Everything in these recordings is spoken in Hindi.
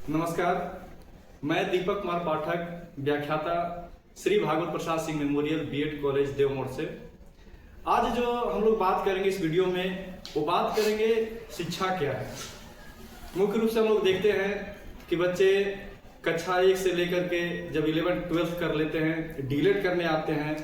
नमस्कार, मैं दीपक कुमार पाठक, व्याख्याता Shri Bhagwat Prasad Singh memorial BEd college देवमोड़ से। आज जो हम लोग बात करेंगे इस वीडियो में, वो बात करेंगे शिक्षा क्या है। मुख्य रूप से हम लोग देखते हैं कि बच्चे कक्षा 1 से लेकर के जब 11th-12th कर लेते हैं, डीलेट करने आते हैं,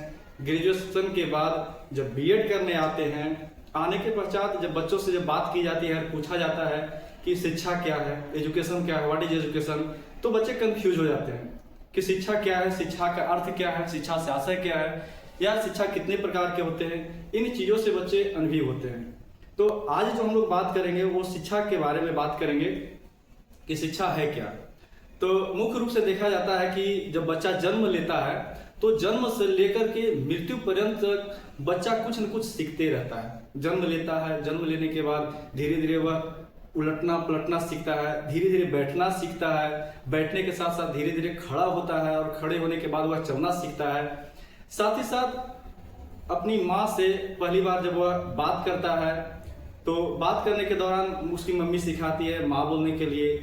ग्रेजुएशन के बाद जब बीएड करने आते हैं, आने के पश्चात जब बच्चों से जब बात की जाती है, पूछा जाता है कि शिक्षा क्या है, एजुकेशन क्या है, व्हाट इज एजुकेशन, तो बच्चे कंफ्यूज हो जाते हैं कि शिक्षा क्या है, शिक्षा का अर्थ क्या है, शिक्षा से आशय क्या है, या शिक्षा कितने प्रकार के होते हैं। इन चीजों से बच्चे अनभिज्ञ होते हैं। तो आज जो हम लोग बात करेंगे वो शिक्षा के बारे में बात करेंगे कि शिक्षा है क्या। तो मुख्य रूप से देखा जाता है कि जब बच्चा जन्म लेता है तो जन्म से लेकर के मृत्यु पर्यंत बच्चा कुछ न कुछ सीखते रहता है। जन्म लेता है, जन्म लेने के बाद धीरे धीरे वह उलटना पलटना सीखता है, धीरे धीरे बैठना सीखता है, बैठने के साथ साथ धीरे धीरे खड़ा होता है और खड़े होने के बाद वह चलना सीखता है। साथ ही साथ अपनी माँ से पहली बार जब वह बात करता है तो बात करने के दौरान उसकी मम्मी सिखाती है माँ बोलने के लिए,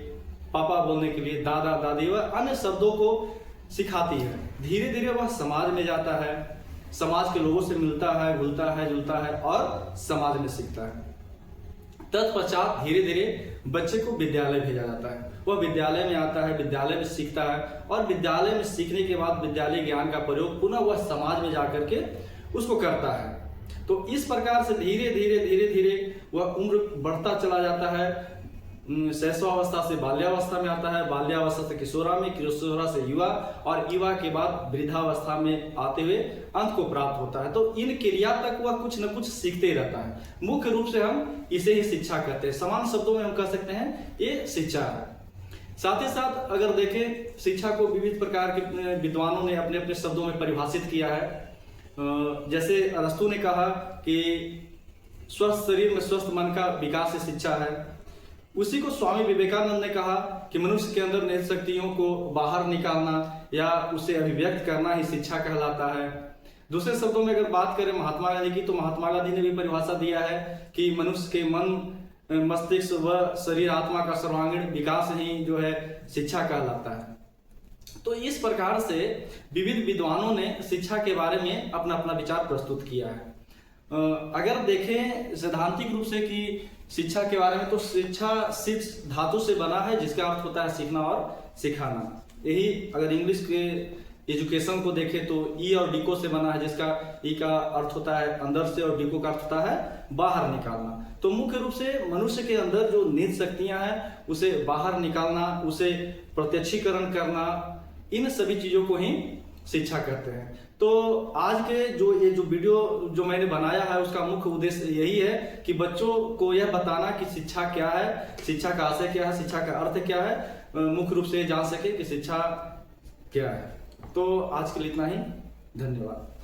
पापा बोलने के लिए, दादा दादी, वह अन्य शब्दों को सिखाती है। धीरे धीरे वह समाज में जाता है, समाज के लोगों से मिलता है, घुलता है, जुलता है और समाज में सीखता है। तत्पश्चात धीरे धीरे बच्चे को विद्यालय भेजा जाता है। वह विद्यालय में आता है, विद्यालय में सीखता है और विद्यालय में सीखने के बाद विद्यालय ज्ञान का प्रयोग पुनः वह समाज में जाकर के उसको करता है। तो इस प्रकार से धीरे धीरे वह उम्र बढ़ता चला जाता है। शैशवावस्था से बाल्यावस्था में आता है, बाल्यावस्था से किशोरा में, किशोरा से युवा और युवा के बाद वृद्धावस्था में आते हुए अंत को प्राप्त होता है। तो इन क्रिया तक वह कुछ न कुछ सीखते रहता है। मुख्य रूप से हम इसे ही शिक्षा कहते हैं। समान शब्दों में हम कह सकते हैं ये शिक्षा है। साथ ही साथ अगर देखें, शिक्षा को विविध प्रकार के विद्वानों ने अपने अपने शब्दों में परिभाषित किया है। जैसे अरस्तु ने कहा कि स्वस्थ शरीर में स्वस्थ मन का विकास ही शिक्षा है। उसी को स्वामी विवेकानंद ने कहा कि मनुष्य के अंदर निहित शक्तियों को बाहर निकालना या उसे अभिव्यक्त करना ही शिक्षा कहलाता है। दूसरे शब्दों में अगर बात करें महात्मा गांधी की, तो महात्मा गांधी ने भी परिभाषा दिया है कि मनुष्य के मन, मस्तिष्क व शरीर आत्मा का सर्वांगीण विकास ही जो है शिक्षा कहलाता है। तो इस प्रकार से विविध विद्वानों ने शिक्षा के बारे में अपना अपना विचार प्रस्तुत किया है। अगर देखें सैद्धांतिक रूप से कि शिक्षा के बारे में, तो शिक्षा सिक्स धातु से बना है जिसका अर्थ होता है सीखना और सिखाना। यही अगर इंग्लिश के एजुकेशन को देखें तो ई और डिको से बना है, जिसका ई का अर्थ होता है अंदर से और डिको का अर्थ होता है बाहर निकालना। तो मुख्य रूप से मनुष्य के अंदर जो निहित शक्तियां हैं उसे बाहर निकालना, उसे प्रत्यक्षीकरण करना, इन सभी चीजों को ही शिक्षा कहते हैं। तो आज के जो ये जो वीडियो जो मैंने बनाया है उसका मुख्य उद्देश्य यही है कि बच्चों को यह बताना कि शिक्षा क्या है, शिक्षा का आशय क्या है, शिक्षा का अर्थ क्या है, मुख्य रूप से जान सके कि शिक्षा क्या है। तो आज के लिए इतना ही। धन्यवाद।